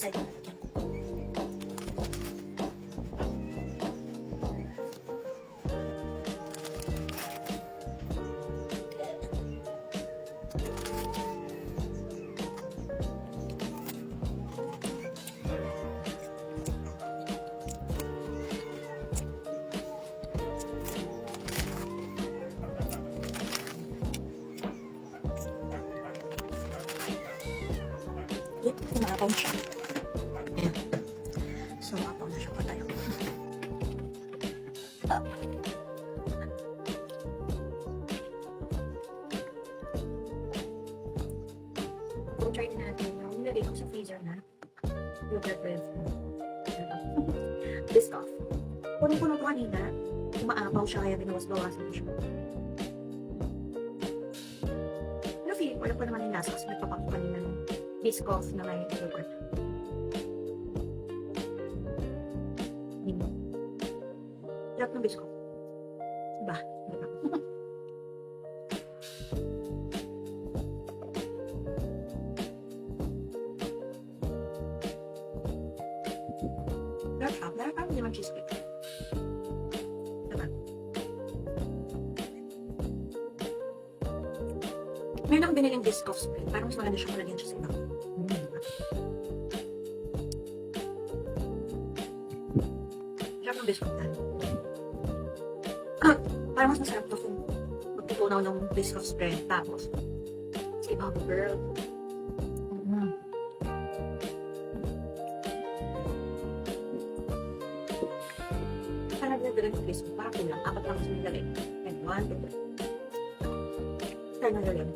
side na natin. Kumapaw siya. Ayan. So, mapaw na siya pa tayo. So, try natin yung nilagay ko sa freezer na yogurt with Biscoff. Punong-puno ko kanina, umaapaw siya kaya binawas-bawasan ko siya. Pero feeling ko, alam ko naman yung lasa kasi nagpapak ko kanina ng Biscoff na may yogurt. Sarap ng Biscoff. Diba? Sarap hindi naman cheesecake. Diba? Meron akong biniling Biscoff spread. Parang mas maganda siya kung lagyan siya sa iba. Sarap ng Biscoff tayo. Parang mas masarap to kung magtutunaw ng Biscoff spread. Tapos, sa iba ako, girl. Parang nagdagan ng Biscoff. Parang kulang. 4 lang kasi nilagay. And 1, 2, 3. Tayo nalagay.